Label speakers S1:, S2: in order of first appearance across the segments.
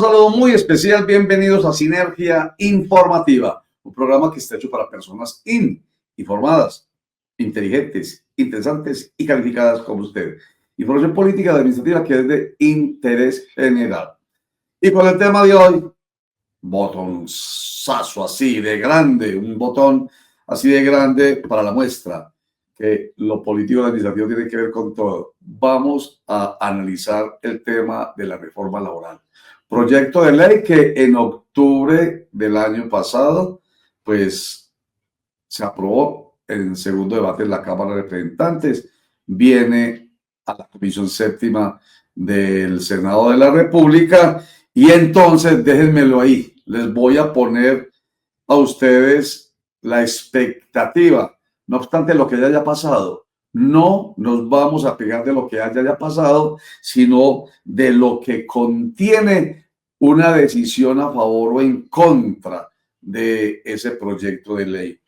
S1: saludo muy especial. Bienvenidos a Sinergia Informativa, un programa que está hecho para personas informadas, inteligentes, interesantes y calificadas como usted. Información política y administrativa que es de interés general. Y con el tema de hoy, botonzazo así de grande, un botón así de grande para la muestra, que lo político y lo administrativo tiene que ver con todo. Vamos a analizar el tema de la reforma laboral. Proyecto de ley que en octubre del año pasado, pues, se aprobó en segundo debate en la Cámara de Representantes, viene a la Comisión Séptima del Senado de la República y entonces déjenmelo ahí. Les voy a poner a ustedes la expectativa. No obstante lo que haya pasado, no nos vamos a pegar de lo que haya pasado, sino de lo que contiene una decisión a favor o en contra de ese proyecto de ley,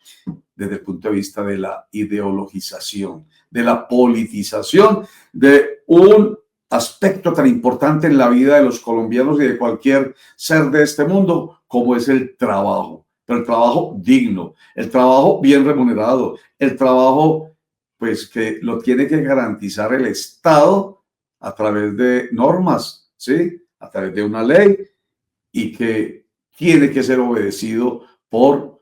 S1: desde el punto de vista de la ideologización, de la politización de un aspecto tan importante en la vida de los colombianos y de cualquier ser de este mundo como es el trabajo, pero el trabajo digno, el trabajo bien remunerado, el trabajo pues que lo tiene que garantizar el Estado a través de normas, ¿sí? A través de una ley y que tiene que ser obedecido por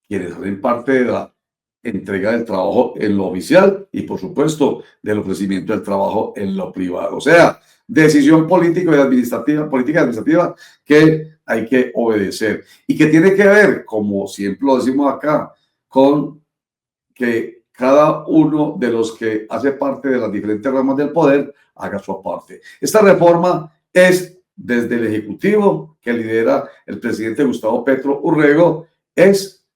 S1: quienes hacen parte de la entrega del trabajo en lo oficial y, por supuesto, del ofrecimiento del trabajo en lo privado. O sea, decisión política y administrativa, política y administrativa que hay que obedecer y que tiene que ver, como siempre lo decimos acá, con que cada uno de los que hace parte de las diferentes ramas del poder haga su parte. Esta reforma es desde el Ejecutivo que lidera el presidente Gustavo Petro Urrego, es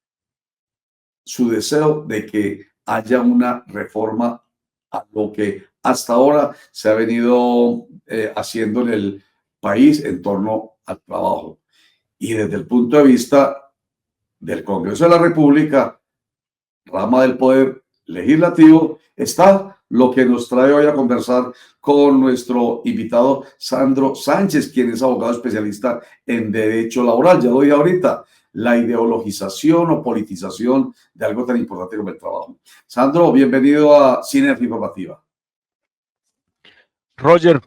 S1: su deseo de que haya una reforma a lo que hasta ahora se ha venido haciendo en el país en torno al trabajo. Y desde el punto de vista del Congreso de la República, rama del poder legislativo, está lo que nos trae hoy a conversar con nuestro invitado Sandro Sánchez, quien es abogado especialista en derecho laboral. Ya lo dije ahorita, la ideologización o politización de algo tan importante como el trabajo. Sandro, bienvenido a Sinergia Informativa.
S2: Roger,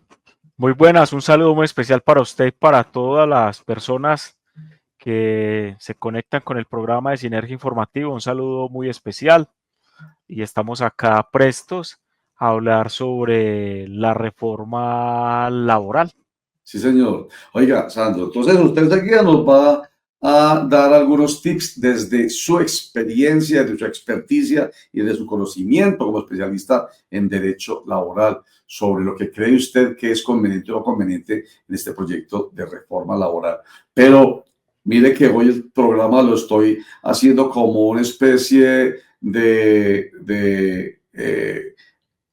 S2: muy buenas, un saludo muy especial para usted y para todas las personas que se conectan con el programa de Sinergia Informativa, un saludo muy especial y estamos acá prestos a hablar sobre la reforma laboral.
S1: Sí, señor. Oiga, Sandro, entonces usted aquí nos va a dar algunos tips desde su experiencia, de su experticia y de su conocimiento como especialista en derecho laboral sobre lo que cree usted que es conveniente o no conveniente en este proyecto de reforma laboral. Pero mire que hoy el programa lo estoy haciendo como una especie de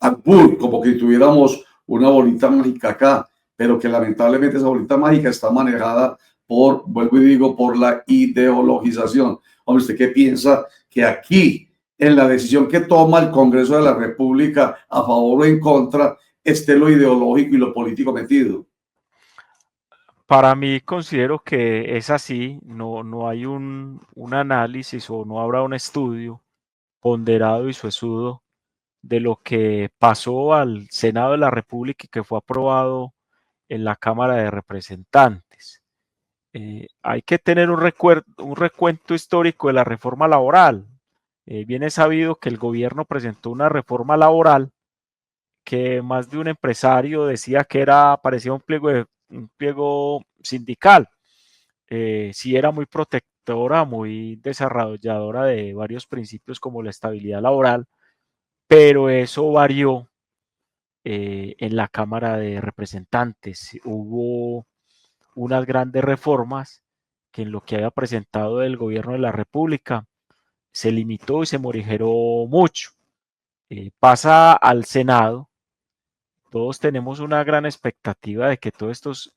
S1: albur, como que tuviéramos una bolita mágica acá, pero que lamentablemente esa bolita mágica está manejada por, vuelvo y digo, por la ideologización. Hombre, ¿usted qué piensa que aquí, en la decisión que toma el Congreso de la República a favor o en contra, esté lo ideológico y lo político metido?
S2: Para mí considero que es así, no hay un análisis o no habrá un estudio ponderado y sesudo de lo que pasó al Senado de la República y que fue aprobado en la Cámara de Representantes. Hay que tener un recuento histórico de la reforma laboral. Bien es sabido que el gobierno presentó una reforma laboral que más de un empresario decía que parecía un pliego sindical. Sí era muy protectora, muy desarrolladora de varios principios como la estabilidad laboral, pero eso varió en la Cámara de Representantes. Hubo unas grandes reformas que en lo que había presentado el gobierno de la República se limitó y se morigeró mucho. Pasa al Senado. Todos tenemos una gran expectativa de que todos estos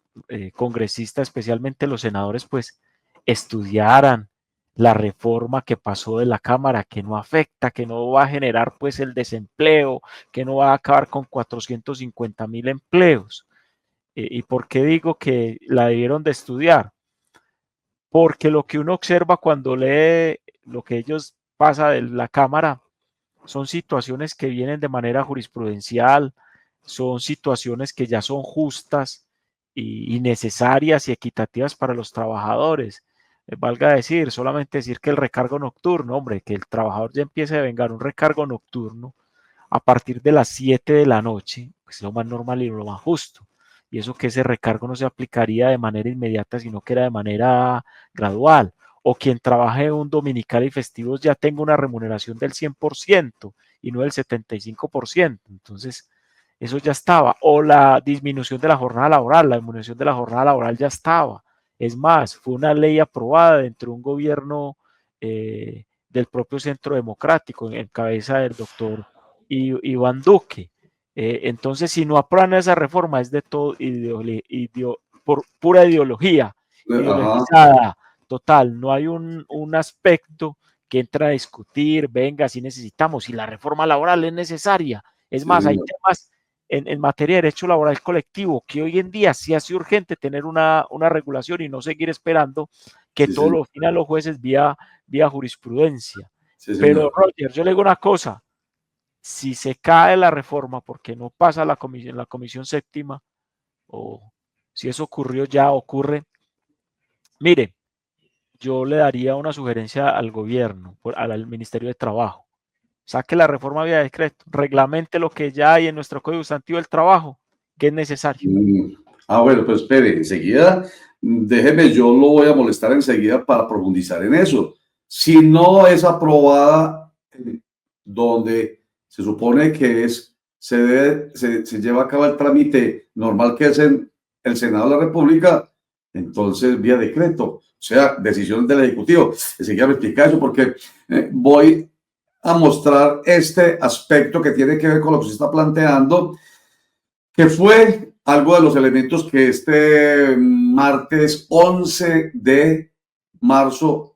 S2: congresistas, especialmente los senadores, pues estudiaran la reforma que pasó de la Cámara, que no afecta, que no va a generar pues el desempleo, que no va a acabar con 450,000 empleos. ¿Y por qué digo que la debieron de estudiar? Porque lo que uno observa cuando lee lo que ellos pasa de la Cámara son situaciones que vienen de manera jurisprudencial, son situaciones que ya son justas y necesarias y equitativas para los trabajadores. Valga decir, solamente decir que el recargo nocturno, hombre, que el trabajador ya empiece a vengar un recargo nocturno a partir de las 7 de la noche, pues es lo más normal y lo más justo. Y eso que ese recargo no se aplicaría de manera inmediata, sino que era de manera gradual. O quien trabaje un dominical y festivos ya tenga una remuneración del 100% y no del 75%. Entonces, eso ya estaba. O la disminución de la jornada laboral, la disminución de la jornada laboral ya estaba. Es más, fue una ley aprobada dentro de un gobierno del propio Centro Democrático, en cabeza del doctor Iván Duque. Entonces, si no aprueban esa reforma, es de todo por pura ideología,
S1: Ajá,
S2: ideologizada, total. No hay un aspecto que entra a discutir, venga, si necesitamos, si la reforma laboral es necesaria. Es
S1: sí,
S2: más, hay
S1: señor.
S2: temas en materia de derecho laboral colectivo que hoy en día sí hace urgente tener una regulación y no seguir esperando que
S1: Sí,
S2: todo
S1: señor.
S2: lo opinan los jueces vía jurisprudencia.
S1: Sí,
S2: Pero,
S1: señor.
S2: Roger, yo le digo una cosa, si se cae la reforma porque no pasa la comisión séptima, o si eso ocurrió ya, ocurre, mire, yo le daría una sugerencia al gobierno, al Ministerio de Trabajo. Saque la reforma vía decreto, reglamente lo que ya hay en nuestro Código Sustantivo del Trabajo, que es necesario.
S1: Mm. Ah, bueno, pues espere, enseguida, déjeme, yo lo voy a molestar enseguida para profundizar en eso. Si no es aprobada, donde se supone que se lleva a cabo el trámite normal que es en el Senado de la República, entonces vía decreto, o sea, decisión del Ejecutivo. Enseguida me explica eso porque voy a mostrar este aspecto que tiene que ver con lo que se está planteando, que fue algo de los elementos que este martes 11 de marzo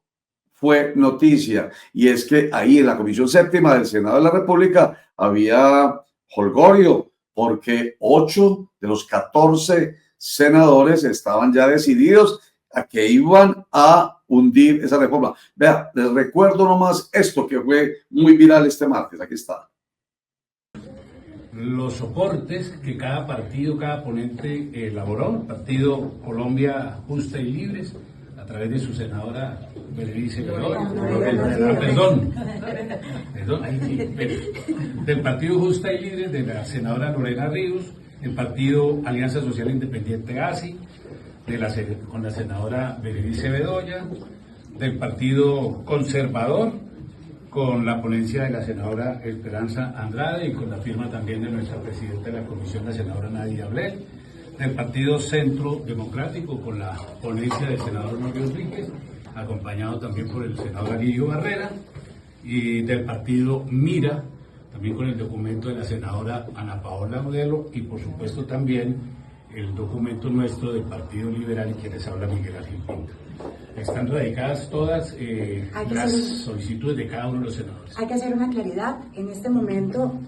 S1: fue noticia, y es que ahí en la Comisión Séptima del Senado de la República había holgorio, porque 8 de los 14 senadores estaban ya decididos a que iban a hundir esa reforma. Vea, les recuerdo nomás esto que fue muy viral este martes, aquí está.
S3: Los soportes que cada partido, cada ponente elaboró, el Partido Colombia Justa y Libres, a través de su senadora Berenice Bedoya, del Partido Justa y Libres de la senadora Lorena Ríos, el Partido Alianza Social Independiente ASI, con la senadora Berenice Bedoya, del Partido Conservador, con la ponencia de la senadora Esperanza Andrade y con la firma también de nuestra presidenta de la comisión, la senadora Nadia Ablel, del Partido Centro Democrático con la ponencia del senador Mario Enríquez, acompañado también por el senador Aguillo Barrera, y del Partido Mira, también con el documento de la senadora Ana Paola Modelo, y por supuesto también el documento nuestro del Partido Liberal, y quien les habla, Miguel Ángel Pinto. Están radicadas todas las solicitudes de cada uno de los senadores.
S4: Hay que hacer una claridad en este momento.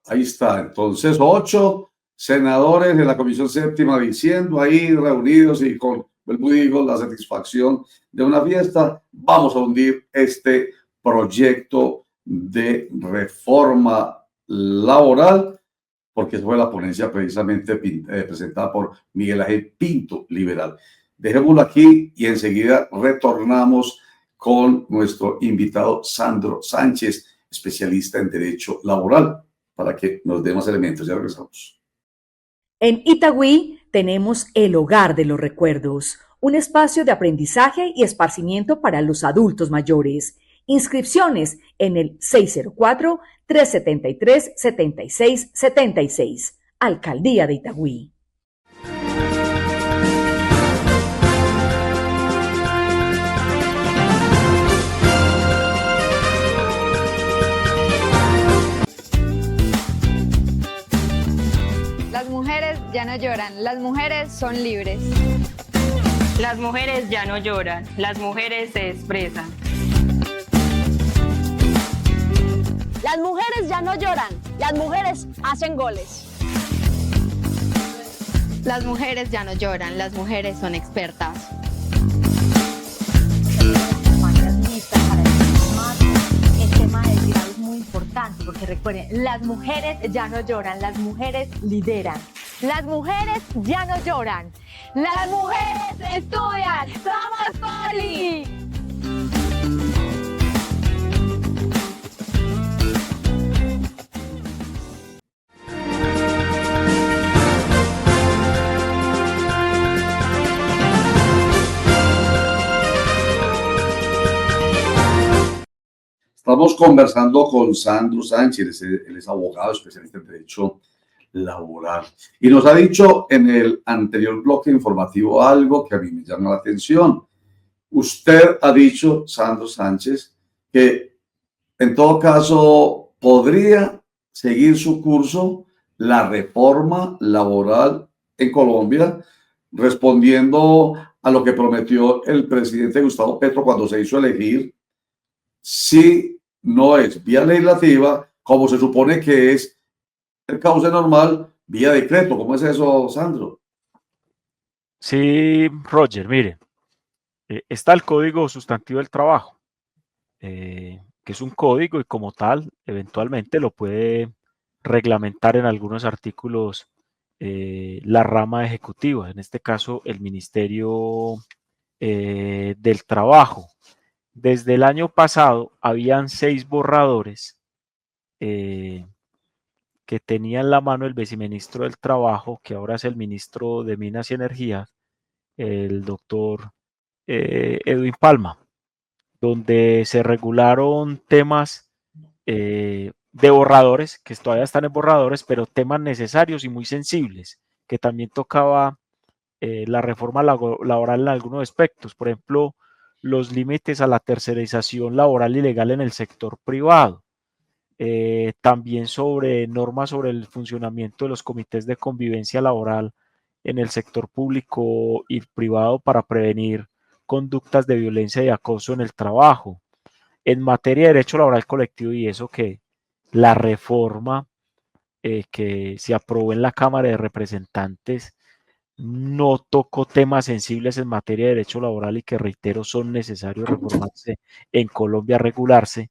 S1: Ahí está, entonces 8 senadores de la Comisión Séptima diciendo ahí reunidos y con, vuelvo y digo, la satisfacción de una fiesta, vamos a hundir este proyecto de reforma laboral, porque fue la ponencia precisamente presentada por Miguel Ángel Pinto, liberal. Dejémoslo aquí y enseguida retornamos con nuestro invitado Sandro Sánchez, especialista en Derecho Laboral, para que nos dé más elementos. Ya regresamos.
S5: En Itagüí tenemos el Hogar de los Recuerdos, un espacio de aprendizaje y esparcimiento para los adultos mayores. Inscripciones en el 604-373-7676. Alcaldía de Itagüí.
S6: Las mujeres ya no lloran, las mujeres son libres.
S7: Las mujeres ya no lloran, las mujeres se expresan.
S8: Las mujeres ya no lloran, las mujeres hacen goles.
S6: Las mujeres ya no lloran, las mujeres son expertas.
S8: El tema del cuidado es muy importante porque recuerden, las mujeres ya no lloran, las mujeres lideran.
S6: Las mujeres ya no lloran. Las mujeres estudian. ¡Somos Poli!
S1: Estamos conversando con Sandro Sánchez, él es abogado especialista en derecho laboral. Y nos ha dicho en el anterior bloque informativo algo que a mí me llama la atención. Usted ha dicho, Sandro Sánchez, que en todo caso podría seguir su curso la reforma laboral en Colombia, respondiendo a lo que prometió el presidente Gustavo Petro cuando se hizo elegir, si no es vía legislativa, como se supone que es el cauce normal, vía decreto. ¿Cómo es eso, Sandro?
S2: Sí, Roger, mire, está el Código Sustantivo del Trabajo, que es un código y como tal, eventualmente lo puede reglamentar en algunos artículos la rama ejecutiva, en este caso el Ministerio del Trabajo. Desde el año pasado habían 6 borradores que tenía en la mano el viceministro del Trabajo, que ahora es el ministro de Minas y Energía, el doctor Edwin Palma, donde se regularon temas de borradores, que todavía están en borradores, pero temas necesarios y muy sensibles, que también tocaba la reforma laboral en algunos aspectos. Por ejemplo, los límites a la tercerización laboral ilegal en el sector privado. También sobre normas sobre el funcionamiento de los comités de convivencia laboral en el sector público y privado para prevenir conductas de violencia y acoso en el trabajo. En materia de derecho laboral colectivo, y eso que la reforma que se aprobó en la Cámara de Representantes no tocó temas sensibles en materia de derecho laboral y que, reitero, son necesarios reformarse en Colombia, regularse.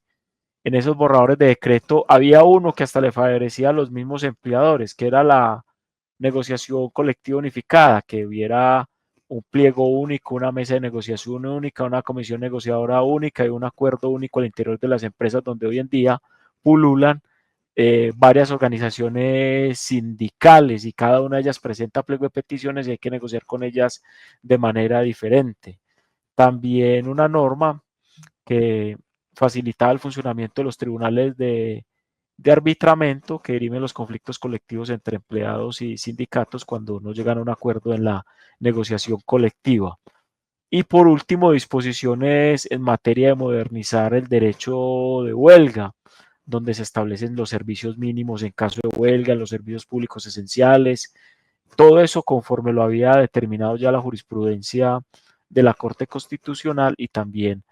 S2: En esos borradores de decreto había uno que hasta le favorecía a los mismos empleadores, que era la negociación colectiva unificada, que hubiera un pliego único, una mesa de negociación única, una comisión negociadora única y un acuerdo único al interior de las empresas, donde hoy en día pululan varias organizaciones sindicales y cada una de ellas presenta pliego de peticiones y hay que negociar con ellas de manera diferente. También una norma que facilitaba el funcionamiento de los tribunales de arbitramiento que dirimen los conflictos colectivos entre empleados y sindicatos cuando no llegan a un acuerdo en la negociación colectiva. Y por último, disposiciones en materia de modernizar el derecho de huelga, donde se establecen los servicios mínimos en caso de huelga, los servicios públicos esenciales, todo eso conforme lo había determinado ya la jurisprudencia de la Corte Constitucional y también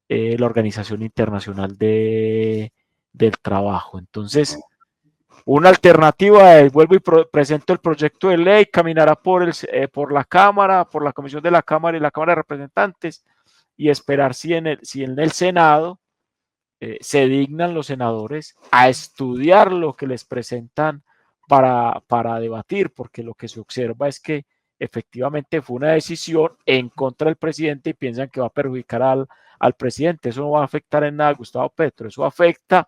S2: la Organización Internacional del Trabajo. Entonces, una alternativa es, vuelvo y presento el proyecto de ley, caminará por la Cámara, por la Comisión de la Cámara y la Cámara de Representantes y esperar si en el Senado se dignan los senadores a estudiar lo que les presentan para debatir, porque lo que se observa es que efectivamente fue una decisión en contra del presidente y piensan que va a perjudicar al presidente. Eso no va a afectar en nada a Gustavo Petro, eso afecta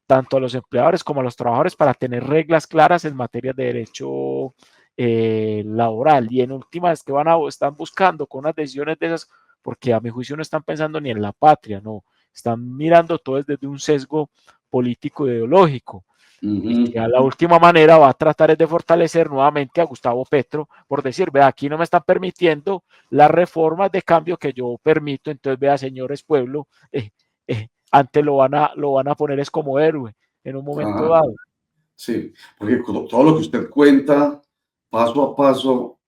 S2: tanto a los empleadores como a los trabajadores para tener reglas claras en materia de derecho laboral. Y en últimas que están buscando con unas decisiones de esas, porque a mi juicio no están pensando ni en la patria, no, están mirando todo desde un sesgo político ideológico. Y que a la última manera va a tratar de fortalecer nuevamente a Gustavo Petro por decir, vea, aquí no me están permitiendo las reformas de cambio que yo permito, entonces vea, señores pueblo, antes lo van a poner es como héroe en un momento dado.
S1: Sí, porque todo lo que usted cuenta, paso a paso,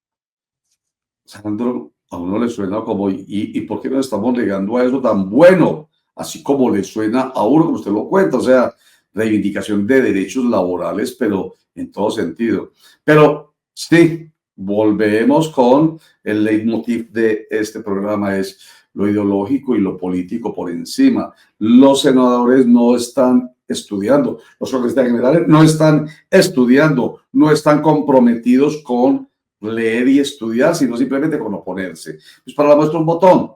S1: Sandro, a uno le suena como, ¿y por qué nos estamos negando a eso tan bueno? Así como le suena a uno, como usted lo cuenta, o sea, reivindicación de derechos laborales, pero en todo sentido. Pero sí, volvemos con el leitmotiv de este programa, es lo ideológico y lo político por encima. Los senadores no están estudiando, los congresistas generales no están estudiando, no están comprometidos con leer y estudiar, sino simplemente con oponerse. Pues para la muestra un botón.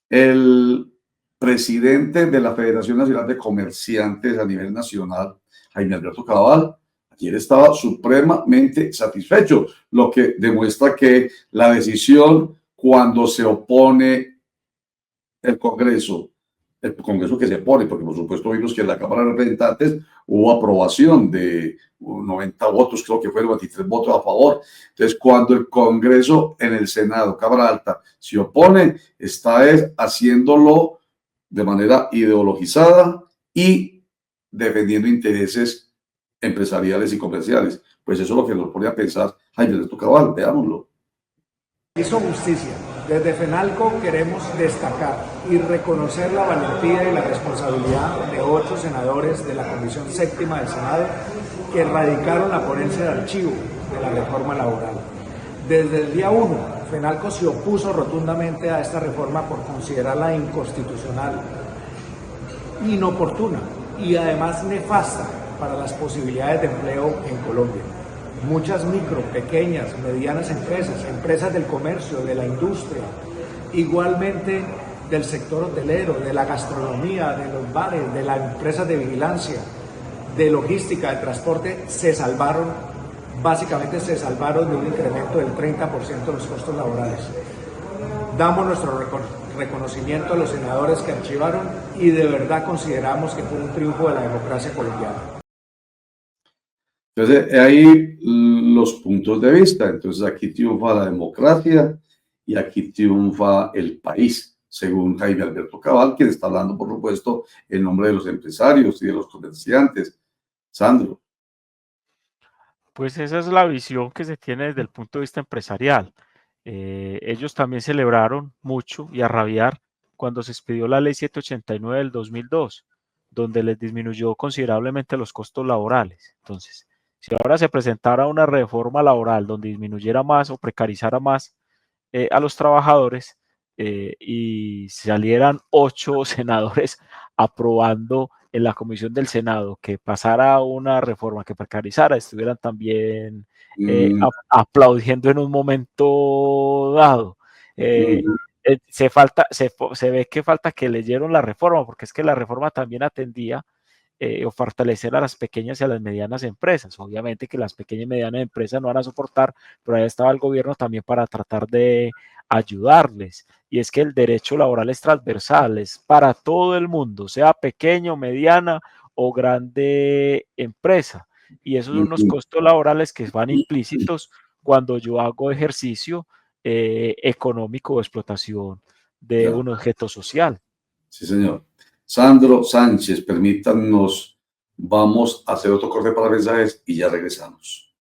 S1: El presidente de la Federación Nacional de Comerciantes a nivel nacional, Jaime Alberto Cabal, ayer estaba supremamente satisfecho, lo que demuestra que la decisión cuando se opone el Congreso que se opone, porque por supuesto vimos que en la Cámara de Representantes hubo aprobación de 90 votos, creo que fueron 23 votos a favor. Entonces, cuando el Congreso en el Senado, Cámara Alta, se opone, está haciéndolo de manera ideologizada y defendiendo intereses empresariales y comerciales. Pues eso es lo que nos pone a pensar Jaime Alberto Cabal, veámoslo.
S9: Hizo justicia. Desde FENALCO queremos destacar y reconocer la valentía y la responsabilidad de 8 senadores de la Comisión Séptima del Senado que radicaron la ponencia de archivo de la reforma laboral. Desde el día 1, FENALCO se opuso rotundamente a esta reforma por considerarla inconstitucional, inoportuna y además nefasta para las posibilidades de empleo en Colombia. Muchas micro, pequeñas, medianas empresas, empresas del comercio, de la industria, igualmente del sector hotelero, de la gastronomía, de los bares, de las empresas de vigilancia, de logística, de transporte, básicamente se salvaron de un incremento del 30% de los costos laborales. Damos nuestro reconocimiento a los senadores que archivaron y de verdad consideramos que fue un triunfo de la democracia colombiana.
S1: Entonces, ahí los puntos de vista. Entonces, aquí triunfa la democracia y aquí triunfa el país, según Jaime Alberto Cabal, quien está hablando, por supuesto, en nombre de los empresarios y de los comerciantes. Sandro.
S2: Pues esa es la visión que se tiene desde el punto de vista empresarial. Ellos también celebraron mucho y a rabiar cuando se expidió la ley 789 del 2002, donde les disminuyó considerablemente los costos laborales. Entonces, si ahora se presentara una reforma laboral donde disminuyera más o precarizara más a los trabajadores y salieran 8 senadores aprobando en la comisión del Senado que pasara una reforma que precarizara, estuvieran también aplaudiendo en un momento dado. Se ve que falta que leyeron la reforma, porque es que la reforma también atendía o fortalecer a las pequeñas y a las medianas empresas. Obviamente que las pequeñas y medianas empresas no van a soportar, pero ahí estaba el gobierno también para tratar de ayudarles. Y es que el derecho laboral es transversal, es para todo el mundo, sea pequeño, mediana o grande empresa. Y esos son unos costos laborales que van implícitos cuando yo hago ejercicio económico o explotación de un objeto social.
S1: Sí, señor. Sandro Sánchez, permítanos, vamos a hacer otro corte para mensajes y ya regresamos.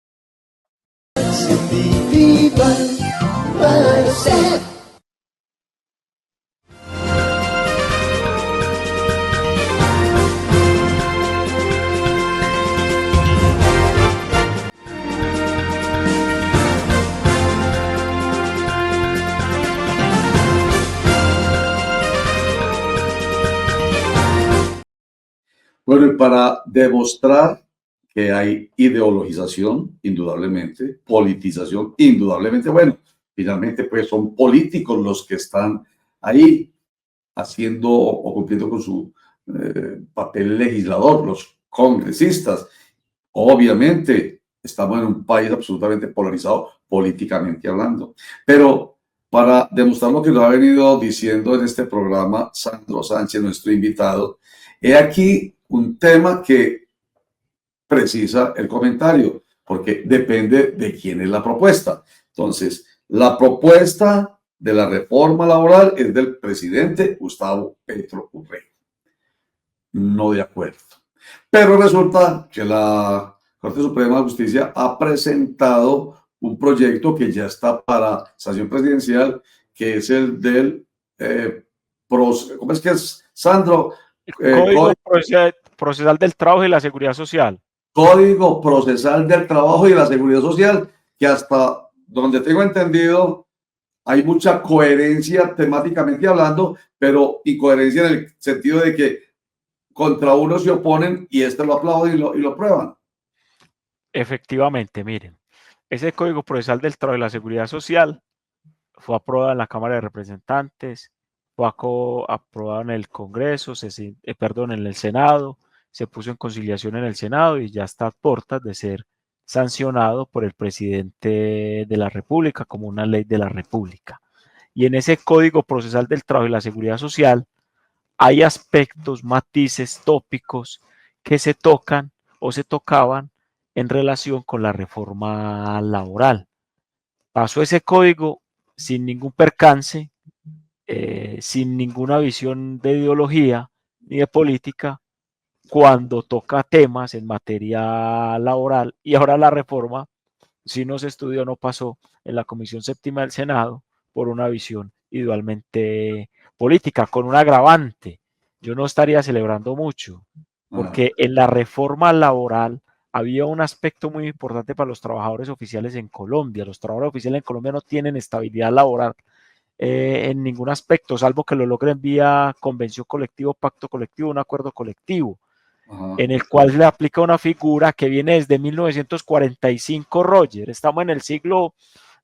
S1: Bueno, y para demostrar que hay ideologización, indudablemente, politización, indudablemente, bueno, finalmente pues son políticos los que están ahí haciendo o cumpliendo con su papel legislador, los congresistas. Obviamente estamos en un país absolutamente polarizado políticamente hablando, pero para demostrar lo que nos ha venido diciendo en este programa Sandro Sánchez, nuestro invitado, he aquí un tema que precisa el comentario, porque depende de quién es la propuesta. Entonces, la propuesta de la reforma laboral es del presidente Gustavo Petro Urrego. No de acuerdo. Pero resulta que la Corte Suprema de Justicia ha presentado un proyecto que ya está para sanción presidencial, que es el del ¿cómo es que es, Sandro?
S2: Código Procesal del Trabajo y la Seguridad Social.
S1: Código Procesal del Trabajo y la Seguridad Social, que hasta donde tengo entendido, hay mucha coherencia temáticamente hablando, pero incoherencia en el sentido de que contra uno se oponen y este lo aplauden y lo aprueban.
S2: Efectivamente, miren, ese Código Procesal del Trabajo y la Seguridad Social fue aprobado en la Cámara de Representantes, fue aprobado en el Congreso, perdón, en el Senado, se puso en conciliación en el Senado y ya está a puertas de ser sancionado por el presidente de la República como una ley de la República. Y en ese Código Procesal del Trabajo y la Seguridad Social hay aspectos, matices, tópicos que se tocan o se tocaban en relación con la reforma laboral. Pasó ese código sin ningún percance, sin ninguna visión de ideología ni de política, cuando toca temas en materia laboral, y ahora la reforma, si no se estudió, no pasó en la Comisión Séptima del Senado por una visión igualmente política, con un agravante. Yo no estaría celebrando mucho, porque en la reforma laboral había un aspecto muy importante para los trabajadores oficiales en Colombia. Los trabajadores oficiales en Colombia no tienen estabilidad laboral en ningún aspecto, salvo que lo logren vía convención colectiva, pacto colectivo, un acuerdo colectivo, en el cual se le aplica una figura que viene desde 1945, Roger. Estamos en el siglo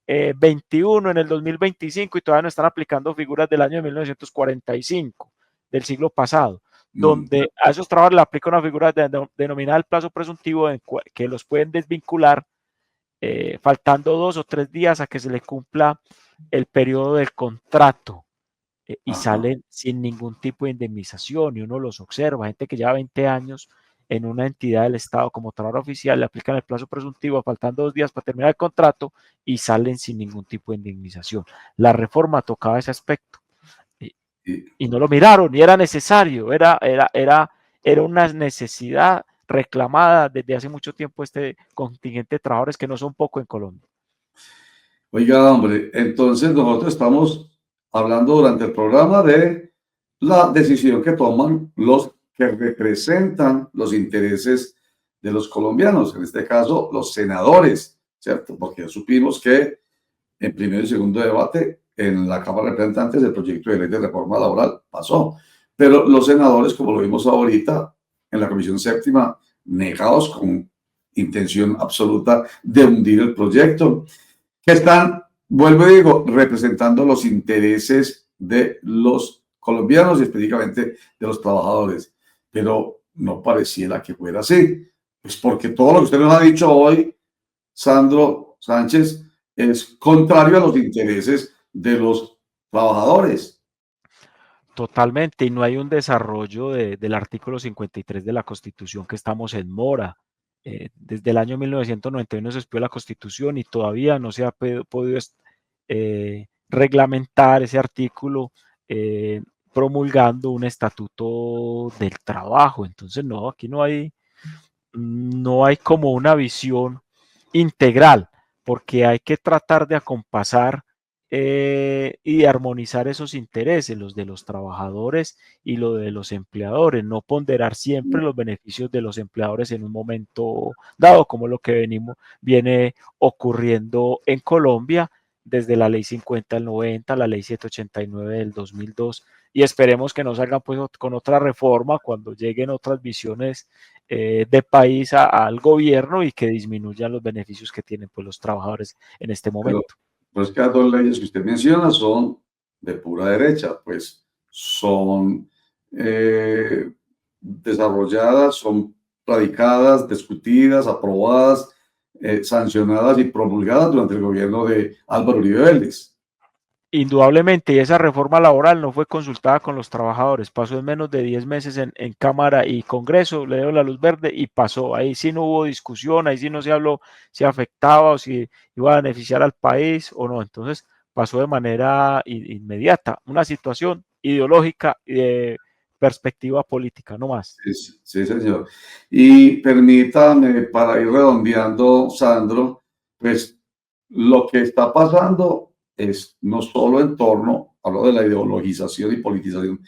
S2: XXI, en el 2025, y todavía no están aplicando figuras del año de 1945, del siglo pasado, donde a esos trabajadores le aplica una figura denominada el plazo presuntivo, que los pueden desvincular faltando 2 o 3 días a que se le cumpla el periodo del contrato. Y salen sin ningún tipo de indemnización, y uno los observa, gente que lleva 20 años en una entidad del Estado como trabajador oficial, le aplican el plazo presuntivo faltando 2 días para terminar el contrato y salen sin ningún tipo de indemnización. La reforma tocaba ese aspecto y no lo miraron, y era necesario, era una necesidad reclamada desde hace mucho tiempo este contingente de trabajadores, que no son poco en Colombia.
S1: Oiga, hombre, entonces nosotros estamos hablando durante el programa de la decisión que toman los que representan los intereses de los colombianos, en este caso los senadores, ¿cierto? Porque supimos que en primer y segundo debate en la Cámara de Representantes el proyecto de ley de reforma laboral pasó, pero los senadores, como lo vimos ahorita en la Comisión Séptima, negados con intención absoluta de hundir el proyecto, que están, vuelvo y digo, representando los intereses de los colombianos y específicamente de los trabajadores. Pero no pareciera que fuera así. Pues porque todo lo que usted nos ha dicho hoy, Sandro Sánchez, es contrario a los intereses de los trabajadores.
S2: Totalmente, y no hay un desarrollo del artículo 53 de la Constitución, que estamos en mora. Desde el año 1991 se expidió la Constitución y todavía no se ha podido reglamentar ese artículo, promulgando un estatuto del trabajo. Entonces, no, aquí no hay como una visión integral, porque hay que tratar de acompasar y de armonizar esos intereses, los de los trabajadores y los de los empleadores, no ponderar siempre los beneficios de los empleadores en un momento dado, como lo que viene ocurriendo en Colombia desde la ley 50 del 90, la ley 789 del 2002, y esperemos que no salgan pues con otra reforma cuando lleguen otras visiones de país al gobierno, y que disminuyan los beneficios que tienen pues los trabajadores en este momento.
S1: Pues que las dos leyes que usted menciona son de pura derecha, pues son desarrolladas, son radicadas, discutidas, aprobadas, sancionadas y promulgadas durante el gobierno de Álvaro Uribe Vélez.
S2: Indudablemente, y esa reforma laboral no fue consultada con los trabajadores, pasó en menos de 10 meses en Cámara y Congreso, le dio la luz verde y pasó. Ahí sí no hubo discusión, ahí sí no se habló si afectaba o si iba a beneficiar al país o no. Entonces pasó de manera inmediata, una situación ideológica y de perspectiva política, no más.
S1: Sí, señor. Y permítame, para ir redondeando, Sandro, pues lo que está pasando es no solo en torno, hablo de la ideologización y politización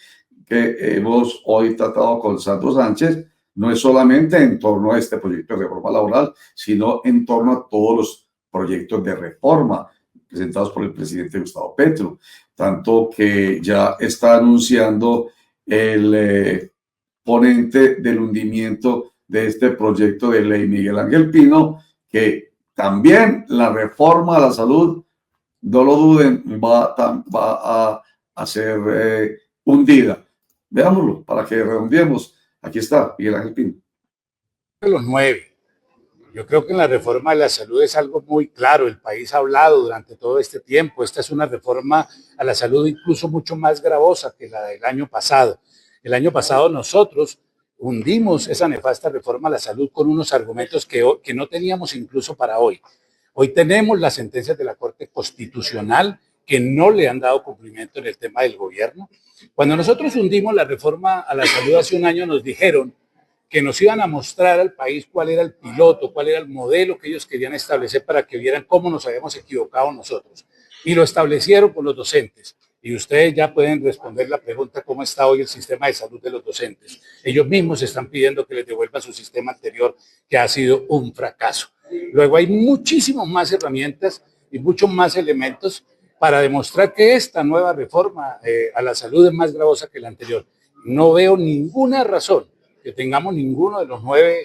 S1: que hemos hoy tratado con Sandro Sánchez, no es solamente en torno a este proyecto de reforma laboral, sino en torno a todos los proyectos de reforma presentados por el presidente Gustavo Petro, tanto que ya está anunciando el ponente del hundimiento de este proyecto de ley, Miguel Ángel Pino, que también la reforma a la salud, no lo duden, va a ser hundida. Veámoslo para que redondeemos. Aquí está Miguel Ángel Pino.
S3: Los 9. Yo creo que en la reforma de la salud es algo muy claro. El país ha hablado durante todo este tiempo. Esta es una reforma a la salud incluso mucho más gravosa que la del año pasado. El año pasado nosotros hundimos esa nefasta reforma a la salud con unos argumentos que no teníamos incluso para hoy. Hoy tenemos las sentencias de la Corte Constitucional que no le han dado cumplimiento en el tema del gobierno. Cuando nosotros hundimos la reforma a la salud hace un año, nos dijeron que nos iban a mostrar al país cuál era el piloto, cuál era el modelo que ellos querían establecer para que vieran cómo nos habíamos equivocado nosotros. Y lo establecieron con los docentes. Y ustedes ya pueden responder la pregunta cómo está hoy el sistema de salud de los docentes. Ellos mismos están pidiendo que les devuelvan su sistema anterior, que ha sido un fracaso. Luego hay muchísimas más herramientas y muchos más elementos para demostrar que esta nueva reforma a la salud es más gravosa que la anterior. No veo ninguna razón que tengamos ninguno de los 9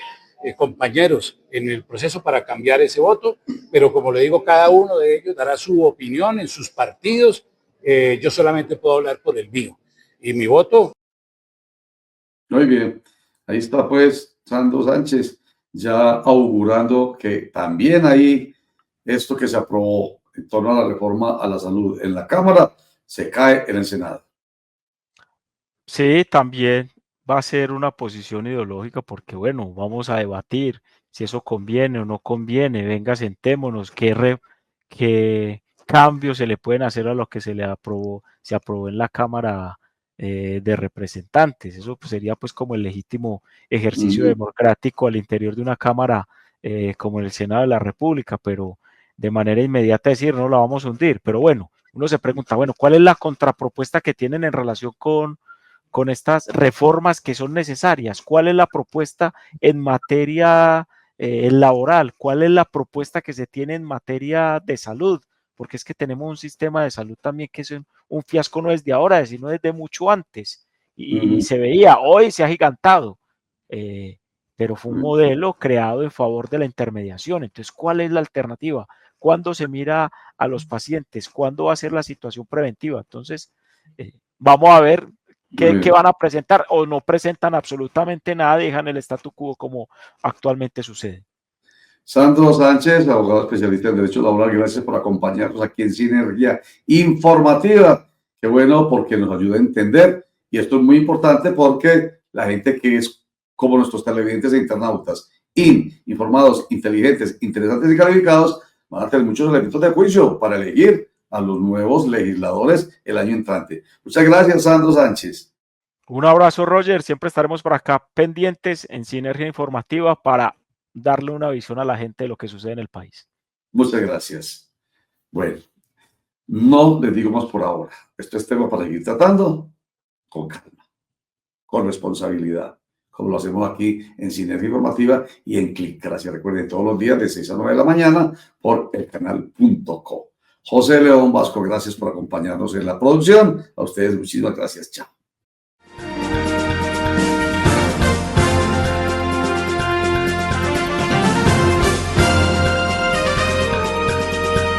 S3: compañeros en el proceso para cambiar ese voto, pero como le digo, cada uno de ellos dará su opinión en sus partidos. Yo solamente puedo hablar por el mío. Y mi voto...
S1: Muy bien. Ahí está pues Sandro Sánchez ya augurando que también ahí esto que se aprobó en torno a la reforma a la salud en la Cámara se cae en el Senado.
S2: Sí, también va a ser una posición ideológica porque, bueno, vamos a debatir si eso conviene o no conviene. Venga, sentémonos, qué cambios se le pueden hacer a lo que se aprobó en la Cámara de Representantes. Eso pues, sería pues como el legítimo ejercicio democrático al interior de una Cámara como el Senado de la República, pero de manera inmediata decir no la vamos a hundir. Pero bueno, uno se pregunta, bueno, ¿cuál es la contrapropuesta que tienen en relación con estas reformas que son necesarias? ¿Cuál es la propuesta en materia laboral? ¿Cuál es la propuesta que se tiene en materia de salud? Porque es que tenemos un sistema de salud también que es un fiasco no desde ahora, sino desde mucho antes. Y se veía, hoy se ha agigantado, pero fue un modelo creado en favor de la intermediación. Entonces, ¿cuál es la alternativa? ¿Cuándo se mira a los pacientes? ¿Cuándo va a ser la situación preventiva? Entonces, vamos a ver ¿qué van a presentar? O no presentan absolutamente nada, dejan el statu quo como actualmente sucede.
S1: Sandro Sánchez, abogado especialista en Derecho Laboral, gracias por acompañarnos aquí en Sinergia Informativa. Qué bueno, porque nos ayuda a entender, y esto es muy importante porque la gente que es como nuestros televidentes e internautas, informados, inteligentes, interesantes y calificados, van a tener muchos elementos de juicio para elegir a los nuevos legisladores el año entrante. Muchas gracias, Sandro Sánchez.
S2: Un abrazo, Roger. Siempre estaremos por acá pendientes en Sinergia Informativa para darle una visión a la gente de lo que sucede en el país.
S1: Muchas gracias. Bueno, no les digo más por ahora. Esto es tema para seguir tratando con calma, con responsabilidad, como lo hacemos aquí en Sinergia Informativa y en Clickracia. Recuerden, todos los días de 6 a 9 de la mañana por el canal.co. José León Vasco, gracias por acompañarnos en la producción. A ustedes muchísimas gracias. Chao.